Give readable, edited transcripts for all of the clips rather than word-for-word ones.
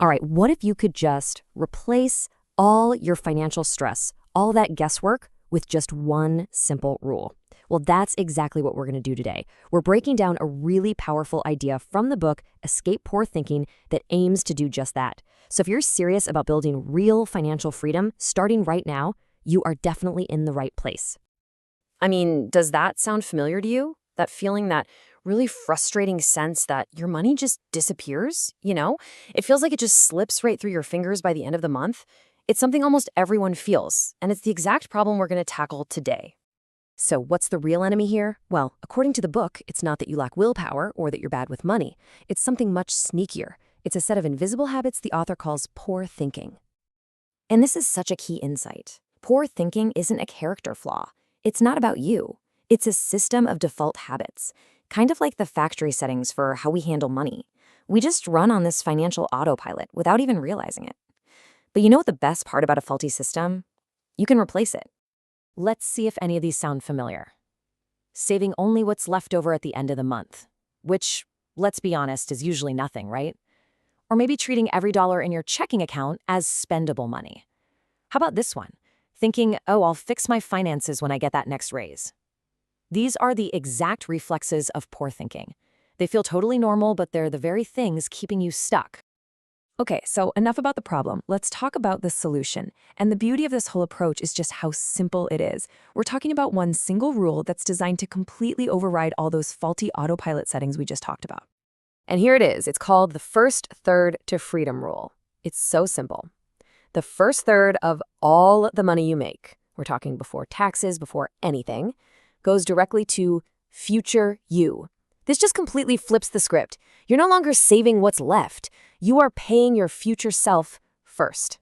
All right, what if you could just replace all your financial stress, all that guesswork, with just one simple rule? Well, that's exactly what we're going to do today. We're breaking down a really powerful idea from the book, Escape Poor Thinking, that aims to do just that. So if you're serious about building real financial freedom, starting right now, you are definitely in the right place. I mean, does that sound familiar to you? That feeling, that really frustrating sense that your money just disappears, It feels like it just slips right through your fingers by the end of the month. It's something almost everyone feels, and it's the exact problem we're going to tackle today. So what's the real enemy here? Well, according to the book, it's not that you lack willpower or that you're bad with money. It's something much sneakier. It's a set of invisible habits the author calls poor thinking. And this is such a key insight. Poor thinking isn't a character flaw. It's not about you. It's a system of default habits, kind of like the factory settings for how we handle money. We just run on this financial autopilot without even realizing it. But you know what the best part about a faulty system? You can replace it. Let's see if any of these sound familiar. Saving only what's left over at the end of the month, which, let's be honest, is usually nothing, right? Or maybe treating every dollar in your checking account as spendable money. How about this one? Thinking, oh, I'll fix my finances when I get that next raise. These are the exact reflexes of poor thinking. They feel totally normal, but they're the very things keeping you stuck. Okay, so enough about the problem. Let's talk about the solution. And the beauty of this whole approach is just how simple it is. We're talking about one single rule that's designed to completely override all those faulty autopilot settings we just talked about. And here it is. It's called the first third to freedom rule. It's so simple. The first third of all the money you make, we're talking before taxes, before anything, goes directly to future you. This just completely flips the script. You're no longer saving what's left. You are paying your future self first.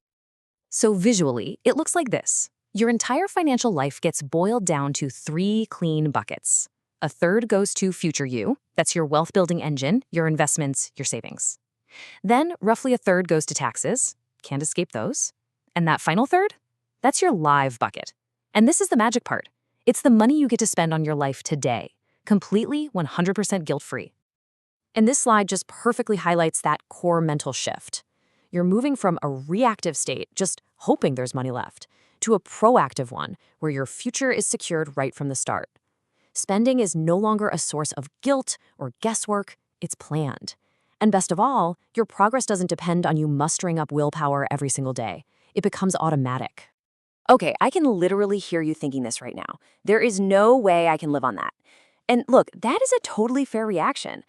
So visually, it looks like this. Your entire financial life gets boiled down to 3 clean buckets. A third goes to future you. That's your wealth-building engine, your investments, your savings. Then roughly a third goes to taxes. Can't escape those. And that final third? That's your live bucket. And this is the magic part. It's the money you get to spend on your life today, completely 100% guilt-free. And this slide just perfectly highlights that core mental shift. You're moving from a reactive state, just hoping there's money left, to a proactive one where your future is secured right from the start. Spending is no longer a source of guilt or guesswork, it's planned. And best of all, your progress doesn't depend on you mustering up willpower every single day. It becomes automatic. Okay, I can literally hear you thinking this right now. There is no way I can live on that. And look, that is a totally fair reaction.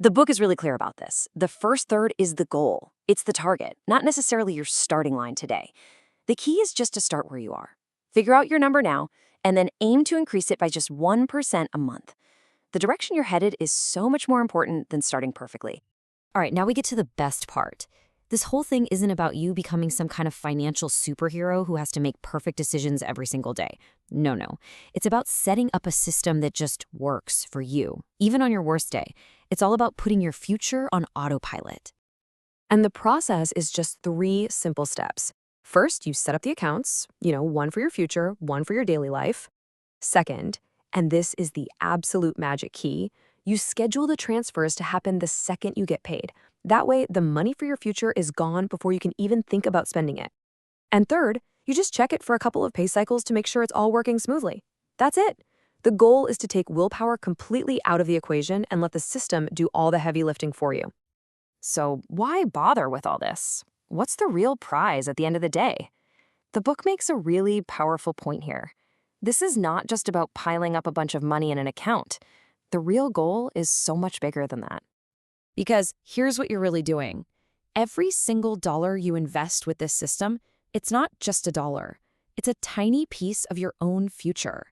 The book is really clear about this. The first third is the goal. It's the target, not necessarily your starting line today. The key is just to start where you are. Figure out your number now, and then aim to increase it by just 1% a month. The direction you're headed is so much more important than starting perfectly. All right, now we get to the best part. This whole thing isn't about you becoming some kind of financial superhero who has to make perfect decisions every single day. No. It's about setting up a system that just works for you, even on your worst day. It's all about putting your future on autopilot. And the process is just 3 simple steps. First, you set up the accounts, one for your future, one for your daily life. Second, and this is the absolute magic key, you schedule the transfers to happen the second you get paid. That way, the money for your future is gone before you can even think about spending it. And third, you just check it for a couple of pay cycles to make sure it's all working smoothly. That's it. The goal is to take willpower completely out of the equation and let the system do all the heavy lifting for you. So why bother with all this? What's the real prize at the end of the day? The book makes a really powerful point here. This is not just about piling up a bunch of money in an account. The real goal is so much bigger than that. Because here's what you're really doing. Every single dollar you invest with this system, it's not just a dollar. It's a tiny piece of your own future.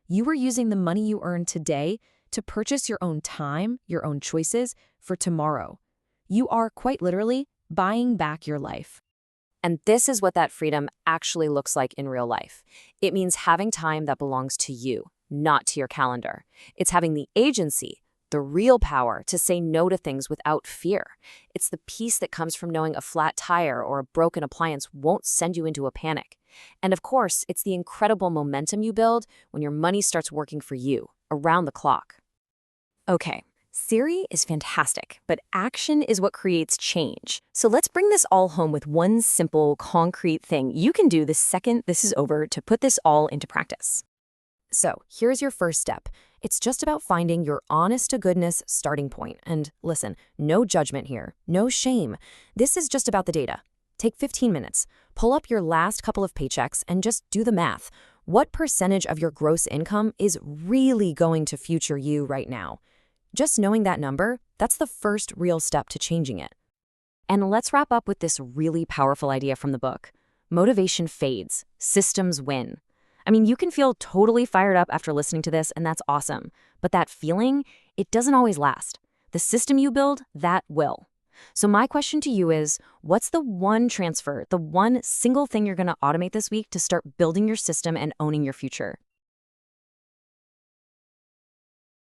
You are using the money you earn today to purchase your own time, your own choices for tomorrow. You are quite literally buying back your life. And this is what that freedom actually looks like in real life. It means having time that belongs to you, not to your calendar. It's having the agency, the real power to say no to things without fear. It's the peace that comes from knowing a flat tire or a broken appliance won't send you into a panic. And of course, it's the incredible momentum you build when your money starts working for you, around the clock. Okay, Theory is fantastic, but action is what creates change. So let's bring this all home with one simple, concrete thing you can do the second this is over to put this all into practice. So here's your first step. It's just about finding your honest-to-goodness starting point. And listen, no judgment here, no shame. This is just about the data. Take 15 minutes, pull up your last couple of paychecks, and just do the math. What percentage of your gross income is really going to future you right now? Just knowing that number, that's the first real step to changing it. And let's wrap up with this really powerful idea from the book. Motivation fades, systems win. I mean, you can feel totally fired up after listening to this, and that's awesome. But that feeling, it doesn't always last. The system you build, that will. So my question to you is, what's the one transfer, the one single thing you're going to automate this week to start building your system and owning your future?